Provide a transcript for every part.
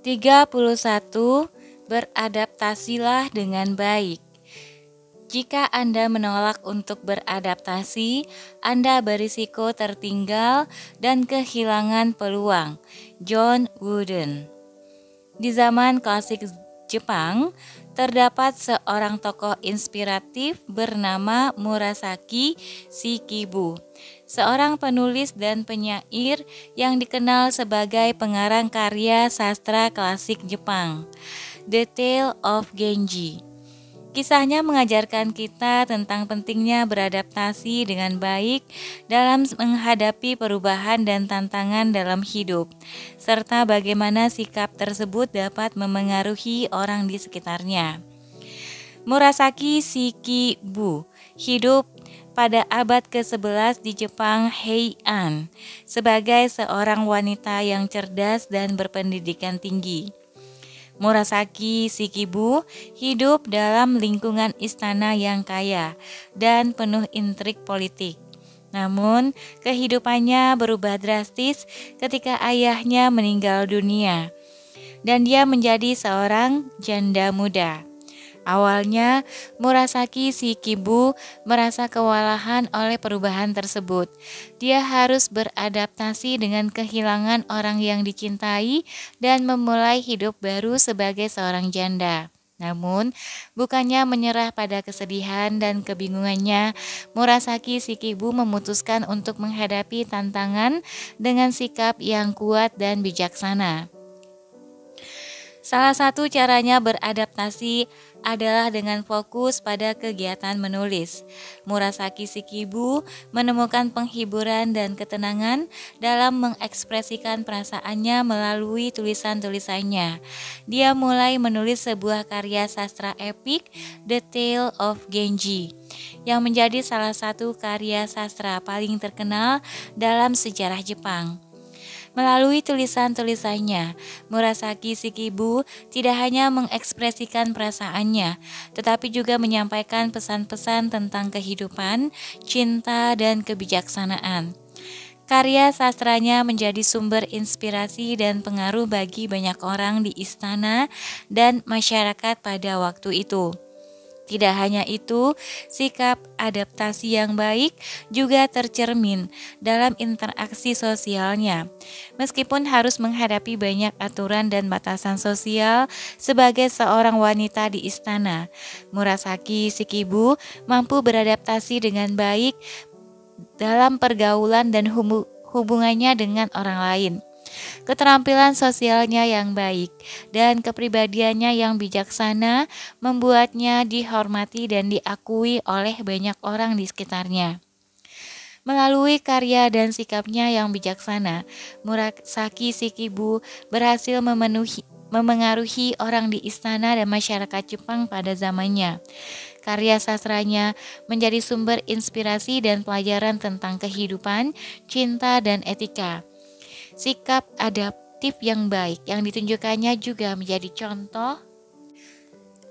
31. Beradaptasilah dengan baik. Jika Anda menolak untuk beradaptasi, Anda berisiko tertinggal dan kehilangan peluang. John Wooden. Di zaman klasik Jepang, terdapat seorang tokoh inspiratif bernama Murasaki Shikibu, seorang penulis dan penyair yang dikenal sebagai pengarang karya sastra klasik Jepang, The Tale of Genji. Kisahnya mengajarkan kita tentang pentingnya beradaptasi dengan baik dalam menghadapi perubahan dan tantangan dalam hidup, serta bagaimana sikap tersebut dapat memengaruhi orang di sekitarnya. Murasaki Shikibu hidup pada abad ke-11 di Jepang Heian sebagai seorang wanita yang cerdas dan berpendidikan tinggi. Murasaki Shikibu hidup dalam lingkungan istana yang kaya dan penuh intrik politik. Namun, kehidupannya berubah drastis ketika ayahnya meninggal dunia, dan dia menjadi seorang janda muda. Awalnya, Murasaki Shikibu merasa kewalahan oleh perubahan tersebut. Dia harus beradaptasi dengan kehilangan orang yang dicintai dan memulai hidup baru sebagai seorang janda. Namun, bukannya menyerah pada kesedihan dan kebingungannya, Murasaki Shikibu memutuskan untuk menghadapi tantangan dengan sikap yang kuat dan bijaksana. Salah satu caranya beradaptasi adalah dengan fokus pada kegiatan menulis. Murasaki Shikibu menemukan penghiburan dan ketenangan dalam mengekspresikan perasaannya melalui tulisan-tulisannya. Dia mulai menulis sebuah karya sastra epik, The Tale of Genji, yang menjadi salah satu karya sastra paling terkenal dalam sejarah Jepang. Melalui tulisan-tulisannya, Murasaki Shikibu tidak hanya mengekspresikan perasaannya, tetapi juga menyampaikan pesan-pesan tentang kehidupan, cinta, dan kebijaksanaan. Karya sastranya menjadi sumber inspirasi dan pengaruh bagi banyak orang di istana dan masyarakat pada waktu itu. Tidak hanya itu, sikap adaptasi yang baik juga tercermin dalam interaksi sosialnya. Meskipun harus menghadapi banyak aturan dan batasan sosial sebagai seorang wanita di istana, Murasaki Shikibu mampu beradaptasi dengan baik dalam pergaulan dan hubungannya dengan orang lain. Keterampilan sosialnya yang baik dan kepribadiannya yang bijaksana membuatnya dihormati dan diakui oleh banyak orang di sekitarnya. Melalui karya dan sikapnya yang bijaksana, Murasaki Shikibu berhasil memengaruhi orang di istana dan masyarakat Jepang pada zamannya. Karya sastranya menjadi sumber inspirasi dan pelajaran tentang kehidupan, cinta, dan etika. Sikap adaptif yang baik yang ditunjukkannya juga menjadi contoh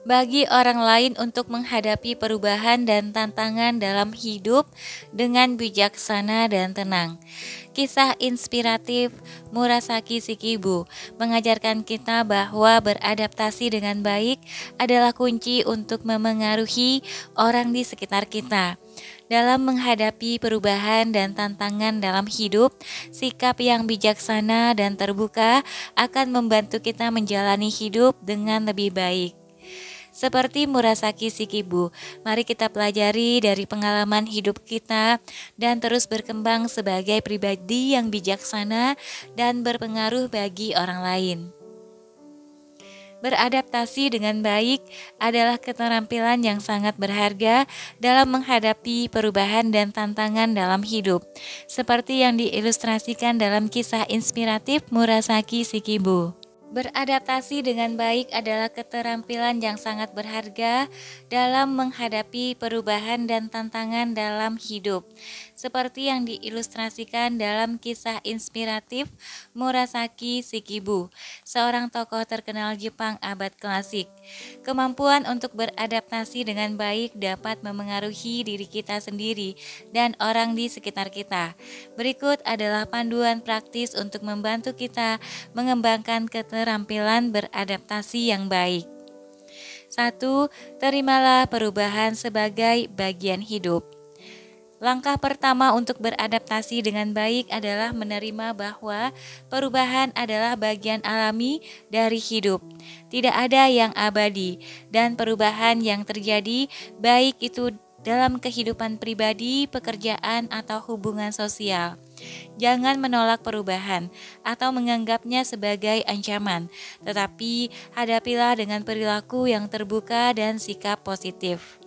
bagi orang lain untuk menghadapi perubahan dan tantangan dalam hidup dengan bijaksana dan tenang. Kisah inspiratif Murasaki Shikibu mengajarkan kita bahwa beradaptasi dengan baik adalah kunci untuk memengaruhi orang di sekitar kita. Dalam menghadapi perubahan dan tantangan dalam hidup, sikap yang bijaksana dan terbuka akan membantu kita menjalani hidup dengan lebih baik. Seperti Murasaki Shikibu, mari kita pelajari dari pengalaman hidup kita dan terus berkembang sebagai pribadi yang bijaksana dan berpengaruh bagi orang lain. Beradaptasi dengan baik adalah keterampilan yang sangat berharga dalam menghadapi perubahan dan tantangan dalam hidup, seperti yang diilustrasikan dalam kisah inspiratif Murasaki Shikibu. Beradaptasi dengan baik adalah keterampilan yang sangat berharga dalam menghadapi perubahan dan tantangan dalam hidup, seperti yang diilustrasikan dalam kisah inspiratif Murasaki Shikibu, seorang tokoh terkenal Jepang abad klasik. Kemampuan untuk beradaptasi dengan baik dapat memengaruhi diri kita sendiri dan orang di sekitar kita. Berikut adalah panduan praktis untuk membantu kita mengembangkan keterampilan keterampilan beradaptasi yang baik. 1. Terimalah perubahan sebagai bagian hidup. Langkah pertama untuk beradaptasi dengan baik adalah menerima bahwa perubahan adalah bagian alami dari hidup. Tidak ada yang abadi, dan perubahan yang terjadi, baik itu dalam kehidupan pribadi, pekerjaan, atau hubungan sosial. Jangan menolak perubahan atau menganggapnya sebagai ancaman, tetapi hadapilah dengan perilaku yang terbuka dan sikap positif.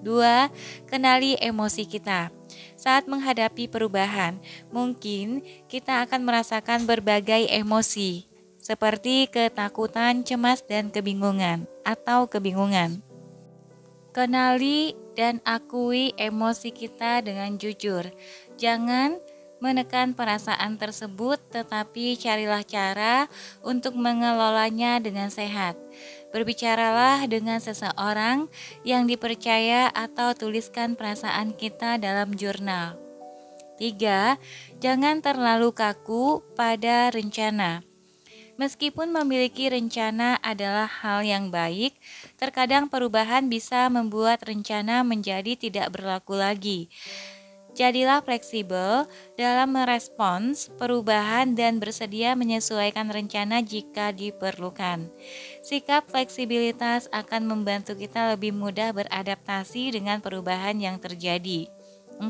2. Kenali emosi kita. Saat menghadapi perubahan, mungkin kita akan merasakan berbagai emosi, seperti ketakutan, cemas, dan kebingungan. Kenali dan akui emosi kita dengan jujur. Jangan menekan perasaan tersebut, tetapi carilah cara untuk mengelolanya dengan sehat. Berbicaralah dengan seseorang yang dipercaya atau tuliskan perasaan kita dalam jurnal. 3. Jangan terlalu kaku pada rencana. Meskipun memiliki rencana adalah hal yang baik, terkadang perubahan bisa membuat rencana menjadi tidak berlaku lagi. Jadilah fleksibel dalam merespons perubahan dan bersedia menyesuaikan rencana jika diperlukan. Sikap fleksibilitas akan membantu kita lebih mudah beradaptasi dengan perubahan yang terjadi. 4.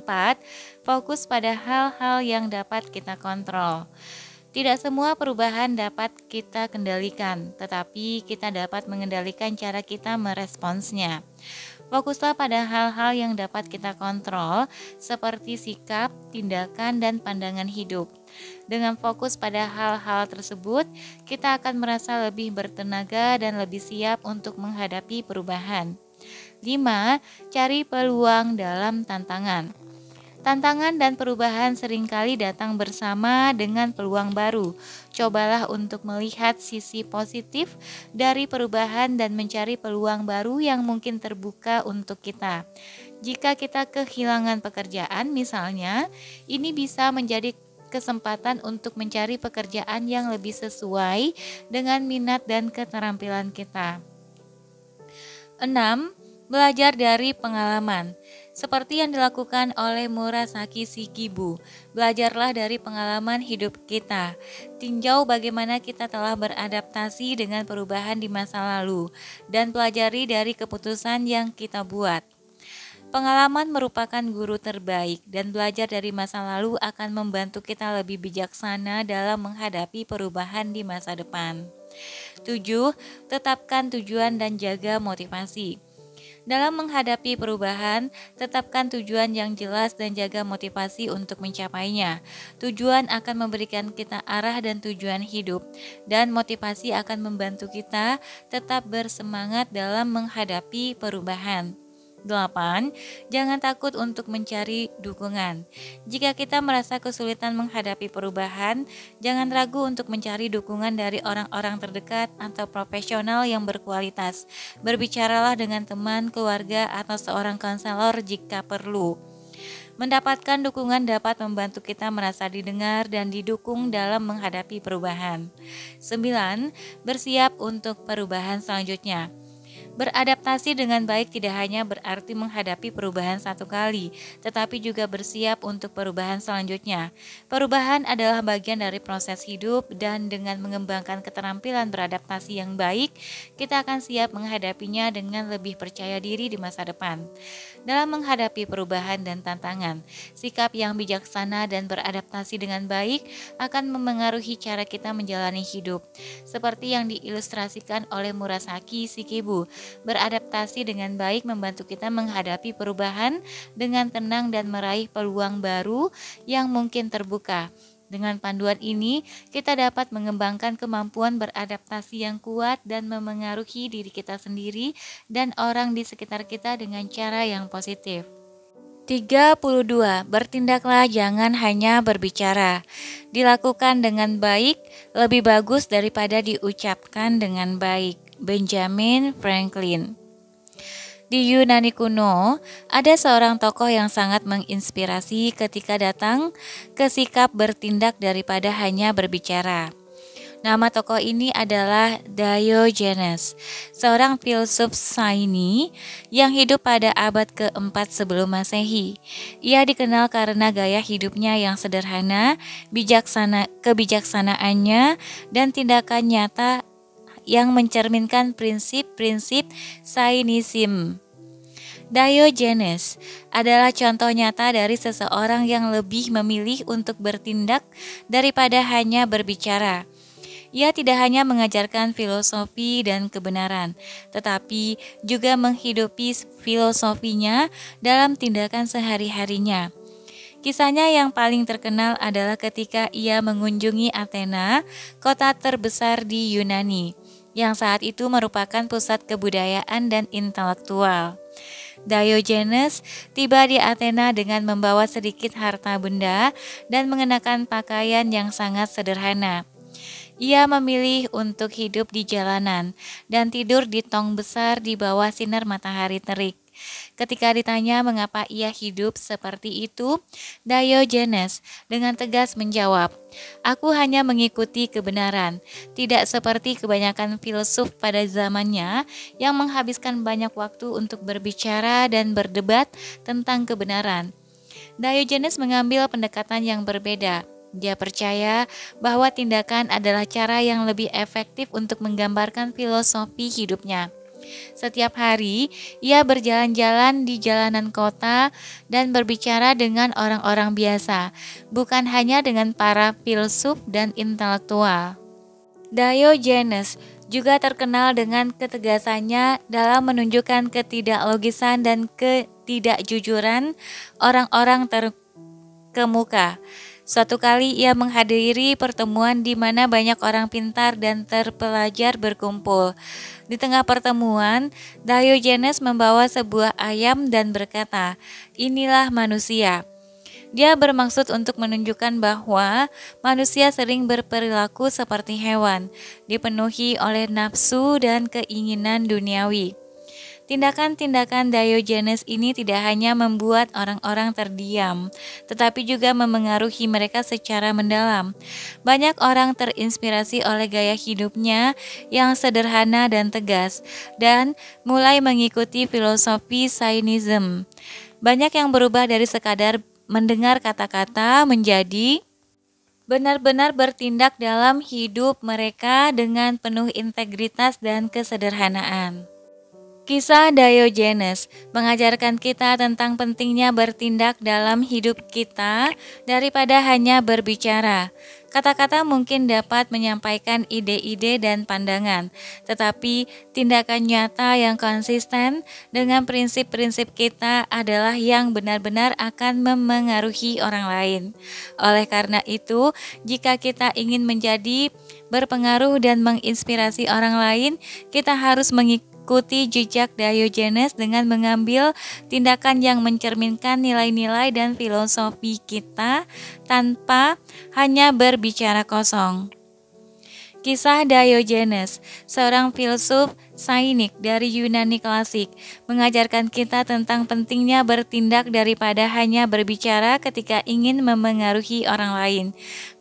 Fokus pada hal-hal yang dapat kita kontrol. Tidak semua perubahan dapat kita kendalikan, tetapi kita dapat mengendalikan cara kita meresponsnya. Fokuslah pada hal-hal yang dapat kita kontrol, seperti sikap, tindakan, dan pandangan hidup. Dengan fokus pada hal-hal tersebut, kita akan merasa lebih bertenaga dan lebih siap untuk menghadapi perubahan. 5. Cari peluang dalam tantangan. Tantangan dan perubahan seringkali datang bersama dengan peluang baru. Cobalah untuk melihat sisi positif dari perubahan dan mencari peluang baru yang mungkin terbuka untuk kita. Jika kita kehilangan pekerjaan misalnya, ini bisa menjadi kesempatan untuk mencari pekerjaan yang lebih sesuai dengan minat dan keterampilan kita. 6. Belajar dari pengalaman. Seperti yang dilakukan oleh Murasaki Shikibu, belajarlah dari pengalaman hidup kita. Tinjau bagaimana kita telah beradaptasi dengan perubahan di masa lalu, dan pelajari dari keputusan yang kita buat. Pengalaman merupakan guru terbaik, dan belajar dari masa lalu akan membantu kita lebih bijaksana dalam menghadapi perubahan di masa depan. 7. Tetapkan tujuan dan jaga motivasi. Dalam menghadapi perubahan, tetapkan tujuan yang jelas dan jaga motivasi untuk mencapainya. Tujuan akan memberikan kita arah dan tujuan hidup, dan motivasi akan membantu kita tetap bersemangat dalam menghadapi perubahan. 8. Jangan takut untuk mencari dukungan. Jika kita merasa kesulitan menghadapi perubahan, jangan ragu untuk mencari dukungan dari orang-orang terdekat atau profesional yang berkualitas. Berbicaralah dengan teman, keluarga, atau seorang konselor jika perlu. Mendapatkan dukungan dapat membantu kita merasa didengar dan didukung dalam menghadapi perubahan. 9. Bersiap untuk perubahan selanjutnya. Beradaptasi dengan baik tidak hanya berarti menghadapi perubahan satu kali, tetapi juga bersiap untuk perubahan selanjutnya. Perubahan adalah bagian dari proses hidup, dan dengan mengembangkan keterampilan beradaptasi yang baik, kita akan siap menghadapinya dengan lebih percaya diri di masa depan. Dalam menghadapi perubahan dan tantangan, sikap yang bijaksana dan beradaptasi dengan baik akan memengaruhi cara kita menjalani hidup. Seperti yang diilustrasikan oleh Murasaki Shikibu, beradaptasi dengan baik membantu kita menghadapi perubahan dengan tenang dan meraih peluang baru yang mungkin terbuka. Dengan panduan ini, kita dapat mengembangkan kemampuan beradaptasi yang kuat dan memengaruhi diri kita sendiri dan orang di sekitar kita dengan cara yang positif. 32. Bertindaklah, jangan hanya berbicara. Dilakukan dengan baik lebih bagus daripada diucapkan dengan baik. Benjamin Franklin. Di Yunani kuno, ada seorang tokoh yang sangat menginspirasi ketika datang ke sikap bertindak daripada hanya berbicara. Nama tokoh ini adalah Diogenes, seorang filsuf Saini yang hidup pada abad keempat sebelum Masehi. Ia dikenal karena gaya hidupnya yang sederhana, kebijaksanaannya, dan tindakan nyata yang mencerminkan prinsip-prinsip Sainism. Diogenes adalah contoh nyata dari seseorang yang lebih memilih untuk bertindak daripada hanya berbicara. Ia tidak hanya mengajarkan filosofi dan kebenaran, tetapi juga menghidupi filosofinya dalam tindakan sehari-harinya. Kisahnya yang paling terkenal adalah ketika ia mengunjungi Athena, kota terbesar di Yunani, yang saat itu merupakan pusat kebudayaan dan intelektual. Diogenes tiba di Athena dengan membawa sedikit harta benda dan mengenakan pakaian yang sangat sederhana. Ia memilih untuk hidup di jalanan dan tidur di tong besar di bawah sinar matahari terik. Ketika ditanya mengapa ia hidup seperti itu, Diogenes dengan tegas menjawab, "Aku hanya mengikuti kebenaran, tidak seperti kebanyakan filsuf pada zamannya yang menghabiskan banyak waktu untuk berbicara dan berdebat tentang kebenaran." Diogenes mengambil pendekatan yang berbeda. Dia percaya bahwa tindakan adalah cara yang lebih efektif untuk menggambarkan filosofi hidupnya. Setiap hari, ia berjalan-jalan di jalanan kota dan berbicara dengan orang-orang biasa, bukan hanya dengan para filsuf dan intelektual. Diogenes juga terkenal dengan ketegasannya dalam menunjukkan ketidaklogisan dan ketidakjujuran orang-orang terkemuka. Suatu kali ia menghadiri pertemuan di mana banyak orang pintar dan terpelajar berkumpul. Di tengah pertemuan, Diogenes membawa sebuah ayam dan berkata, "Inilah manusia." Dia bermaksud untuk menunjukkan bahwa manusia sering berperilaku seperti hewan, dipenuhi oleh nafsu dan keinginan duniawi. Tindakan-tindakan Diogenes ini tidak hanya membuat orang-orang terdiam, tetapi juga memengaruhi mereka secara mendalam. Banyak orang terinspirasi oleh gaya hidupnya yang sederhana dan tegas, dan mulai mengikuti filosofi Sainism. Banyak yang berubah dari sekadar mendengar kata-kata menjadi benar-benar bertindak dalam hidup mereka dengan penuh integritas dan kesederhanaan. Kisah Diogenes mengajarkan kita tentang pentingnya bertindak dalam hidup kita daripada hanya berbicara. Kata-kata mungkin dapat menyampaikan ide-ide dan pandangan, tetapi tindakan nyata yang konsisten dengan prinsip-prinsip kita adalah yang benar-benar akan memengaruhi orang lain. Oleh karena itu, jika kita ingin menjadi berpengaruh dan menginspirasi orang lain, kita harus mengikuti jejak Diogenes dengan mengambil tindakan yang mencerminkan nilai-nilai dan filosofi kita tanpa hanya berbicara kosong. Kisah Diogenes, seorang filsuf Sainik dari Yunani klasik, mengajarkan kita tentang pentingnya bertindak daripada hanya berbicara ketika ingin memengaruhi orang lain.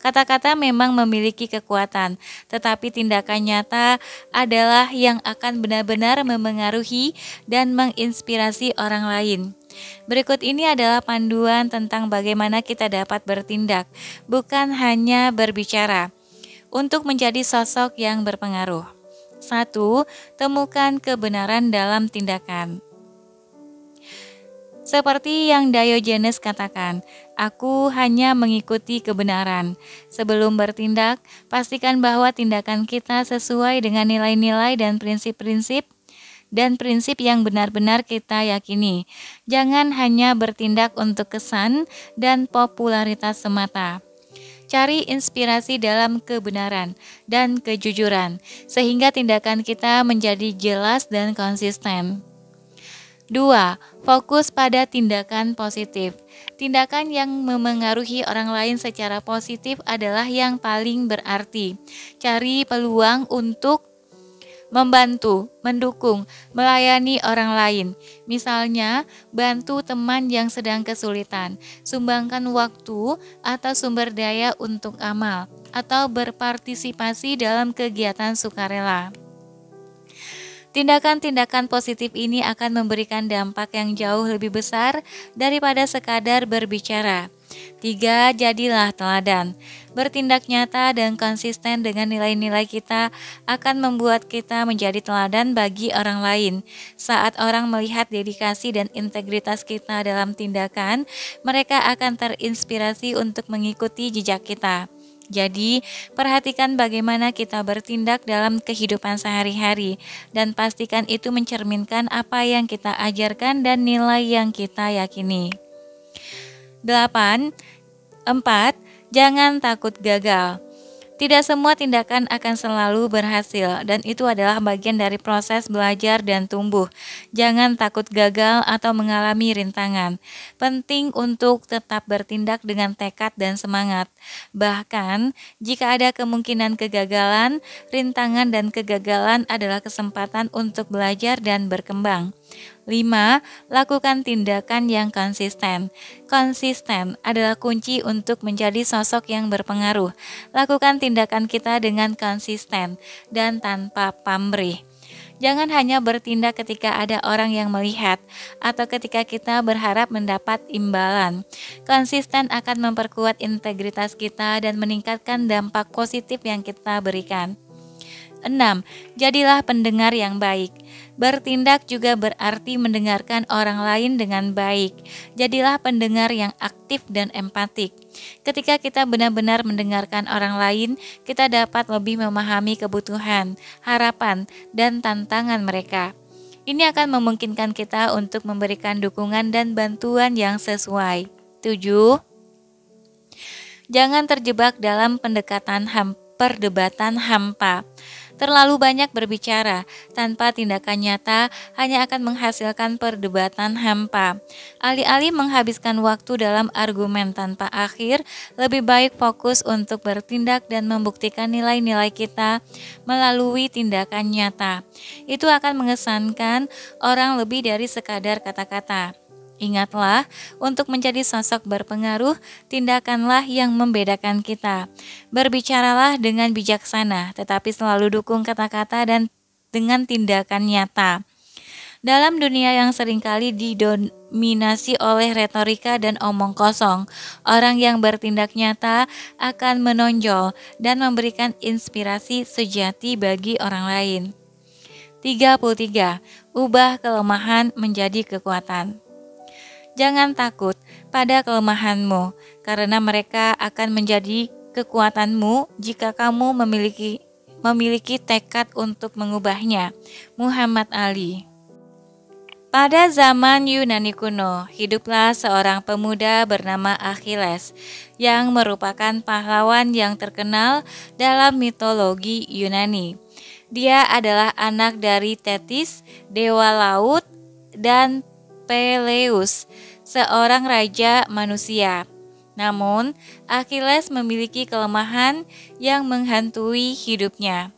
Kata-kata memang memiliki kekuatan, tetapi tindakan nyata adalah yang akan benar-benar memengaruhi dan menginspirasi orang lain. Berikut ini adalah panduan tentang bagaimana kita dapat bertindak, bukan hanya berbicara, untuk menjadi sosok yang berpengaruh. 1. Temukan kebenaran dalam tindakan. Seperti yang Diogenes katakan, "Aku hanya mengikuti kebenaran." Sebelum bertindak, pastikan bahwa tindakan kita sesuai dengan nilai-nilai dan prinsip yang benar-benar kita yakini. Jangan hanya bertindak untuk kesan dan popularitas semata. Cari inspirasi dalam kebenaran dan kejujuran, sehingga tindakan kita menjadi jelas dan konsisten. 2. Fokus pada tindakan positif. Tindakan yang memengaruhi orang lain secara positif adalah yang paling berarti. Cari peluang untuk membantu, mendukung, melayani orang lain. Misalnya, bantu teman yang sedang kesulitan, sumbangkan waktu atau sumber daya untuk amal, atau berpartisipasi dalam kegiatan sukarela. Tindakan-tindakan positif ini akan memberikan dampak yang jauh lebih besar daripada sekadar berbicara. 3. Jadilah teladan. Bertindak nyata dan konsisten dengan nilai-nilai kita akan membuat kita menjadi teladan bagi orang lain. Saat orang melihat dedikasi dan integritas kita dalam tindakan, mereka akan terinspirasi untuk mengikuti jejak kita. Jadi, perhatikan bagaimana kita bertindak dalam kehidupan sehari-hari dan pastikan itu mencerminkan apa yang kita ajarkan dan nilai yang kita yakini. 4. Jangan takut gagal. Tidak semua tindakan akan selalu berhasil dan itu adalah bagian dari proses belajar dan tumbuh. Jangan takut gagal atau mengalami rintangan. Penting untuk tetap bertindak dengan tekad dan semangat. Bahkan, jika ada kemungkinan kegagalan, rintangan dan kegagalan adalah kesempatan untuk belajar dan berkembang. 5. Lakukan tindakan yang konsisten. Konsisten adalah kunci untuk menjadi sosok yang berpengaruh. Lakukan tindakan kita dengan konsisten dan tanpa pamrih. Jangan hanya bertindak ketika ada orang yang melihat atau ketika kita berharap mendapat imbalan. Konsisten akan memperkuat integritas kita dan meningkatkan dampak positif yang kita berikan. 6. Jadilah pendengar yang baik. Bertindak juga berarti mendengarkan orang lain dengan baik. Jadilah pendengar yang aktif dan empatik. Ketika kita benar-benar mendengarkan orang lain, kita dapat lebih memahami kebutuhan, harapan, dan tantangan mereka. Ini akan memungkinkan kita untuk memberikan dukungan dan bantuan yang sesuai. 7. Jangan terjebak dalam perdebatan hampa. Terlalu banyak berbicara tanpa tindakan nyata hanya akan menghasilkan perdebatan hampa. Alih-alih menghabiskan waktu dalam argumen tanpa akhir, lebih baik fokus untuk bertindak dan membuktikan nilai-nilai kita melalui tindakan nyata. Itu akan mengesankan orang lebih dari sekadar kata-kata. Ingatlah, untuk menjadi sosok berpengaruh, tindakanlah yang membedakan kita. Berbicaralah dengan bijaksana, tetapi selalu dukung kata-kata dan dengan tindakan nyata. Dalam dunia yang seringkali didominasi oleh retorika dan omong kosong, orang yang bertindak nyata akan menonjol dan memberikan inspirasi sejati bagi orang lain. 33. Ubah kelemahan menjadi kekuatan. Jangan takut pada kelemahanmu, karena mereka akan menjadi kekuatanmu jika kamu memiliki tekad untuk mengubahnya. Muhammad Ali. Pada zaman Yunani kuno, hiduplah seorang pemuda bernama Achilles yang merupakan pahlawan yang terkenal dalam mitologi Yunani. Dia adalah anak dari Thetis, dewa laut, dan Peleus, seorang raja manusia. Namun, Achilles memiliki kelemahan yang menghantui hidupnya.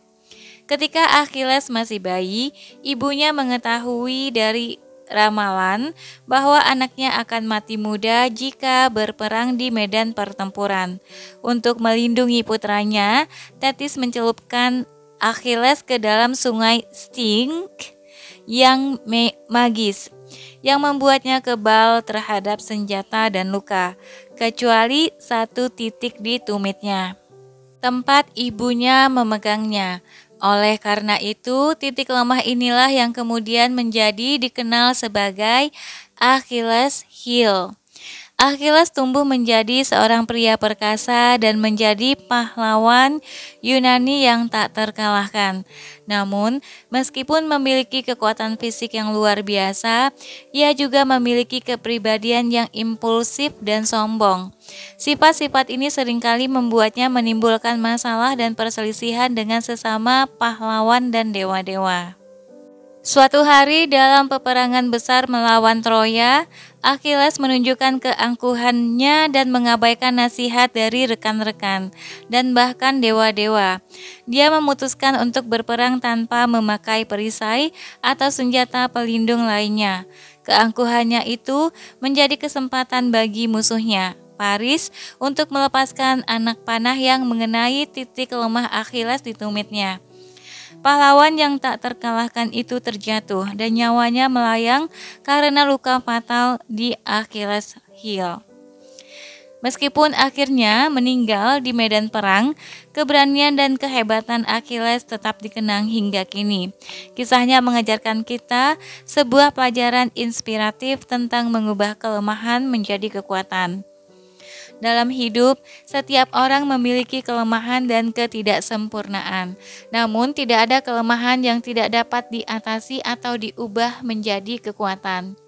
Ketika Achilles masih bayi, ibunya mengetahui dari ramalan bahwa anaknya akan mati muda jika berperang di medan pertempuran. Untuk melindungi putranya, Thetis mencelupkan Achilles ke dalam sungai Styx yang magis, yang membuatnya kebal terhadap senjata dan luka, kecuali satu titik di tumitnya, tempat ibunya memegangnya. Oleh karena itu, titik lemah inilah yang kemudian menjadi dikenal sebagai Achilles heel. Achilles tumbuh menjadi seorang pria perkasa dan menjadi pahlawan Yunani yang tak terkalahkan. Namun, meskipun memiliki kekuatan fisik yang luar biasa, ia juga memiliki kepribadian yang impulsif dan sombong. Sifat-sifat ini seringkali membuatnya menimbulkan masalah dan perselisihan dengan sesama pahlawan dan dewa-dewa. Suatu hari dalam peperangan besar melawan Troya, Achilles menunjukkan keangkuhannya dan mengabaikan nasihat dari rekan-rekan dan bahkan dewa-dewa. Dia memutuskan untuk berperang tanpa memakai perisai atau senjata pelindung lainnya. Keangkuhannya itu menjadi kesempatan bagi musuhnya. Paris untuk melepaskan anak panah yang mengenai titik lemah Achilles di tumitnya. Pahlawan yang tak terkalahkan itu terjatuh dan nyawanya melayang karena luka fatal di Achilles heel. Meskipun akhirnya meninggal di medan perang, keberanian dan kehebatan Achilles tetap dikenang hingga kini. Kisahnya mengajarkan kita sebuah pelajaran inspiratif tentang mengubah kelemahan menjadi kekuatan. Dalam hidup, setiap orang memiliki kelemahan dan ketidaksempurnaan. Namun, tidak ada kelemahan yang tidak dapat diatasi atau diubah menjadi kekuatan.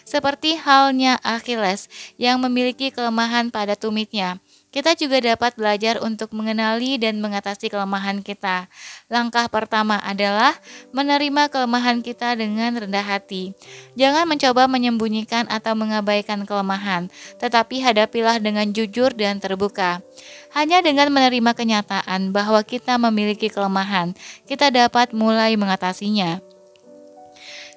Seperti halnya Achilles yang memiliki kelemahan pada tumitnya, kita juga dapat belajar untuk mengenali dan mengatasi kelemahan kita. Langkah pertama adalah menerima kelemahan kita dengan rendah hati. Jangan mencoba menyembunyikan atau mengabaikan kelemahan, tetapi hadapilah dengan jujur dan terbuka. Hanya dengan menerima kenyataan bahwa kita memiliki kelemahan, kita dapat mulai mengatasinya.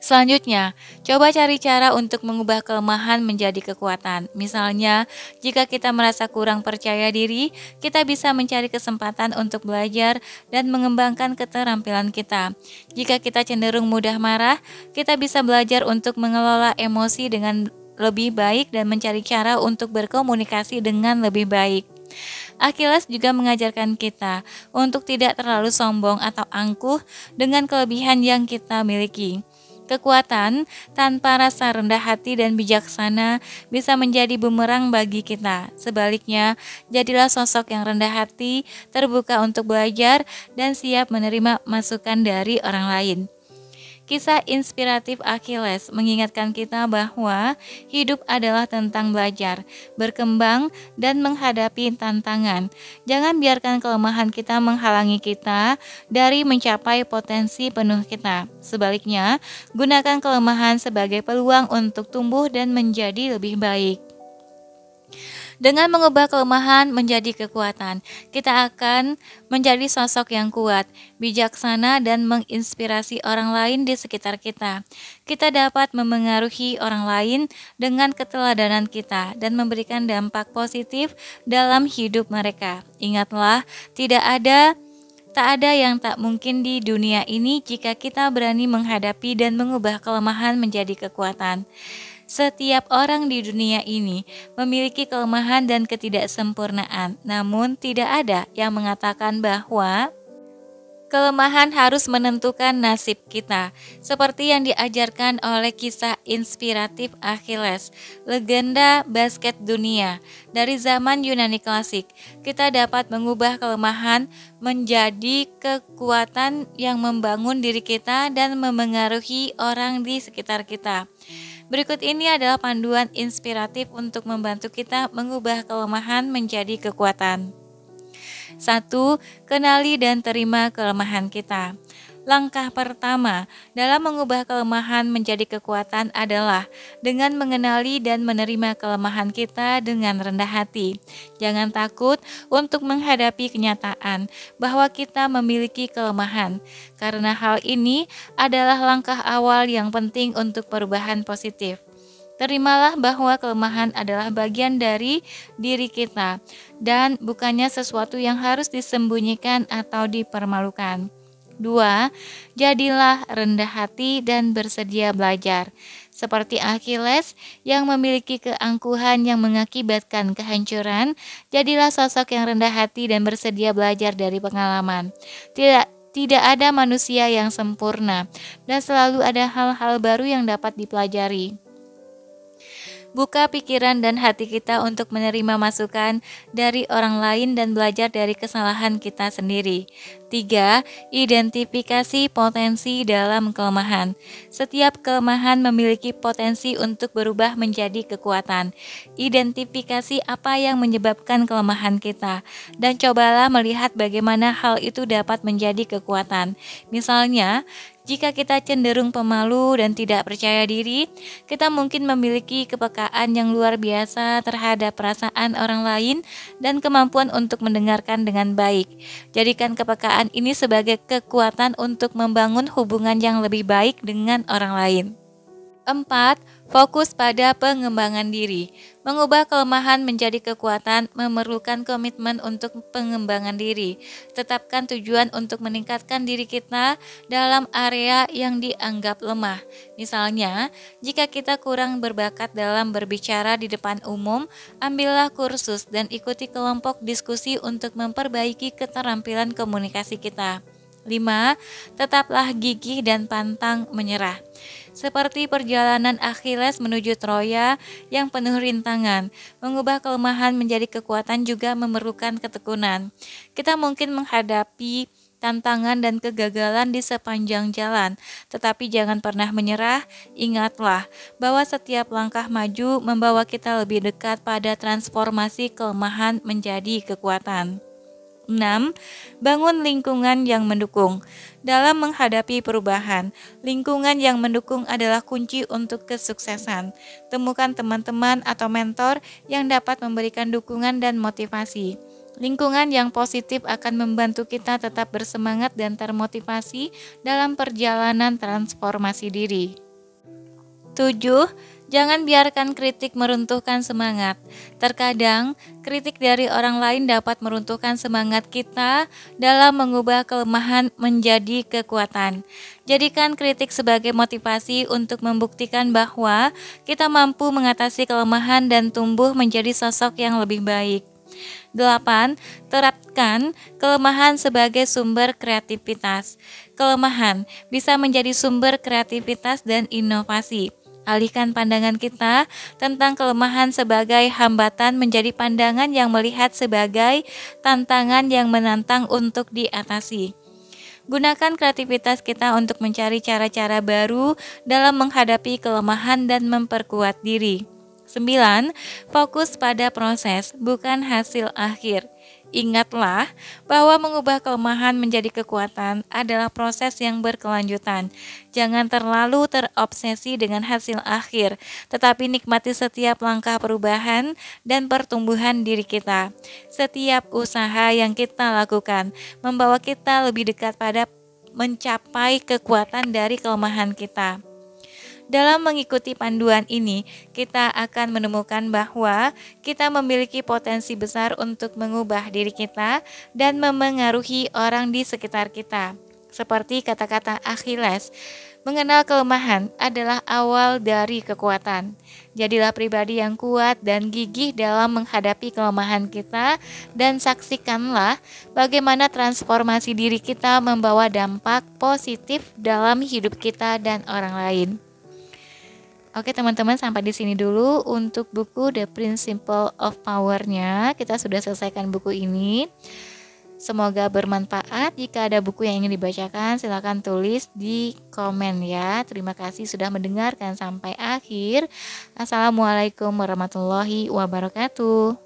Selanjutnya, coba cari cara untuk mengubah kelemahan menjadi kekuatan. Misalnya, jika kita merasa kurang percaya diri, kita bisa mencari kesempatan untuk belajar dan mengembangkan keterampilan kita. Jika kita cenderung mudah marah, kita bisa belajar untuk mengelola emosi dengan lebih baik dan mencari cara untuk berkomunikasi dengan lebih baik. Achilles juga mengajarkan kita untuk tidak terlalu sombong atau angkuh dengan kelebihan yang kita miliki. Kekuatan tanpa rasa rendah hati dan bijaksana bisa menjadi bumerang bagi kita. Sebaliknya, jadilah sosok yang rendah hati, terbuka untuk belajar, dan siap menerima masukan dari orang lain. Kisah inspiratif Achilles mengingatkan kita bahwa hidup adalah tentang belajar, berkembang, dan menghadapi tantangan. Jangan biarkan kelemahan kita menghalangi kita dari mencapai potensi penuh kita. Sebaliknya, gunakan kelemahan sebagai peluang untuk tumbuh dan menjadi lebih baik. Dengan mengubah kelemahan menjadi kekuatan, kita akan menjadi sosok yang kuat, bijaksana, dan menginspirasi orang lain di sekitar kita. Kita dapat memengaruhi orang lain dengan keteladanan kita dan memberikan dampak positif dalam hidup mereka. Ingatlah, tak ada yang tak mungkin di dunia ini jika kita berani menghadapi dan mengubah kelemahan menjadi kekuatan. Setiap orang di dunia ini memiliki kelemahan dan ketidaksempurnaan, namun tidak ada yang mengatakan bahwa kelemahan harus menentukan nasib kita, seperti yang diajarkan oleh kisah inspiratif Achilles, legenda basket dunia. Dari zaman Yunani klasik, kita dapat mengubah kelemahan menjadi kekuatan yang membangun diri kita dan memengaruhi orang di sekitar kita. Berikut ini adalah panduan inspiratif untuk membantu kita mengubah kelemahan menjadi kekuatan. 1. Kenali dan terima kelemahan kita. Langkah pertama dalam mengubah kelemahan menjadi kekuatan adalah dengan mengenali dan menerima kelemahan kita dengan rendah hati. Jangan takut untuk menghadapi kenyataan bahwa kita memiliki kelemahan, karena hal ini adalah langkah awal yang penting untuk perubahan positif. Terimalah bahwa kelemahan adalah bagian dari diri kita dan bukannya sesuatu yang harus disembunyikan atau dipermalukan. 2. Jadilah rendah hati dan bersedia belajar. Seperti Achilles yang memiliki keangkuhan yang mengakibatkan kehancuran, jadilah sosok yang rendah hati dan bersedia belajar dari pengalaman. Tidak ada manusia yang sempurna dan selalu ada hal-hal baru yang dapat dipelajari. Buka pikiran dan hati kita untuk menerima masukan dari orang lain dan belajar dari kesalahan kita sendiri. 3. Identifikasi potensi dalam kelemahan. Setiap kelemahan memiliki potensi untuk berubah menjadi kekuatan. Identifikasi apa yang menyebabkan kelemahan kita, dan cobalah melihat bagaimana hal itu dapat menjadi kekuatan. Misalnya, jika kita cenderung pemalu dan tidak percaya diri, kita mungkin memiliki kepekaan yang luar biasa terhadap perasaan orang lain dan kemampuan untuk mendengarkan dengan baik. Jadikan kepekaan ini sebagai kekuatan untuk membangun hubungan yang lebih baik dengan orang lain. 4. Fokus pada pengembangan diri. Mengubah kelemahan menjadi kekuatan memerlukan komitmen untuk pengembangan diri. Tetapkan tujuan untuk meningkatkan diri kita dalam area yang dianggap lemah. Misalnya, jika kita kurang berbakat dalam berbicara di depan umum, ambillah kursus dan ikuti kelompok diskusi untuk memperbaiki keterampilan komunikasi kita. 5. Tetaplah gigih dan pantang menyerah. Seperti perjalanan Achilles menuju Troya yang penuh rintangan, mengubah kelemahan menjadi kekuatan juga memerlukan ketekunan. Kita mungkin menghadapi tantangan dan kegagalan di sepanjang jalan, tetapi jangan pernah menyerah. Ingatlah bahwa setiap langkah maju membawa kita lebih dekat pada transformasi kelemahan menjadi kekuatan. 6. Bangun lingkungan yang mendukung. Dalam menghadapi perubahan, lingkungan yang mendukung adalah kunci untuk kesuksesan. Temukan teman-teman atau mentor yang dapat memberikan dukungan dan motivasi. Lingkungan yang positif akan membantu kita tetap bersemangat dan termotivasi dalam perjalanan transformasi diri. 7. Jangan biarkan kritik meruntuhkan semangat. Terkadang, kritik dari orang lain dapat meruntuhkan semangat kita dalam mengubah kelemahan menjadi kekuatan. Jadikan kritik sebagai motivasi untuk membuktikan bahwa kita mampu mengatasi kelemahan dan tumbuh menjadi sosok yang lebih baik. 8. Terapkan kelemahan sebagai sumber kreativitas. Kelemahan bisa menjadi sumber kreativitas dan inovasi. Alihkan pandangan kita tentang kelemahan sebagai hambatan menjadi pandangan yang melihat sebagai tantangan yang menantang untuk diatasi. Gunakan kreativitas kita untuk mencari cara-cara baru dalam menghadapi kelemahan dan memperkuat diri. 9. Fokus pada proses, bukan hasil akhir. Ingatlah bahwa mengubah kelemahan menjadi kekuatan adalah proses yang berkelanjutan. Jangan terlalu terobsesi dengan hasil akhir, tetapi nikmati setiap langkah perubahan dan pertumbuhan diri kita. Setiap usaha yang kita lakukan membawa kita lebih dekat pada mencapai kekuatan dari kelemahan kita. Dalam mengikuti panduan ini, kita akan menemukan bahwa kita memiliki potensi besar untuk mengubah diri kita dan memengaruhi orang di sekitar kita. Seperti kata-kata Achilles, mengenal kelemahan adalah awal dari kekuatan. Jadilah pribadi yang kuat dan gigih dalam menghadapi kelemahan kita dan saksikanlah bagaimana transformasi diri kita membawa dampak positif dalam hidup kita dan orang lain. Oke teman-teman, sampai di sini dulu untuk buku The Principle of Power-nya. Kita sudah selesaikan buku ini. Semoga bermanfaat. Jika ada buku yang ingin dibacakan, silakan tulis di komen ya. Terima kasih sudah mendengarkan sampai akhir. Assalamualaikum warahmatullahi wabarakatuh.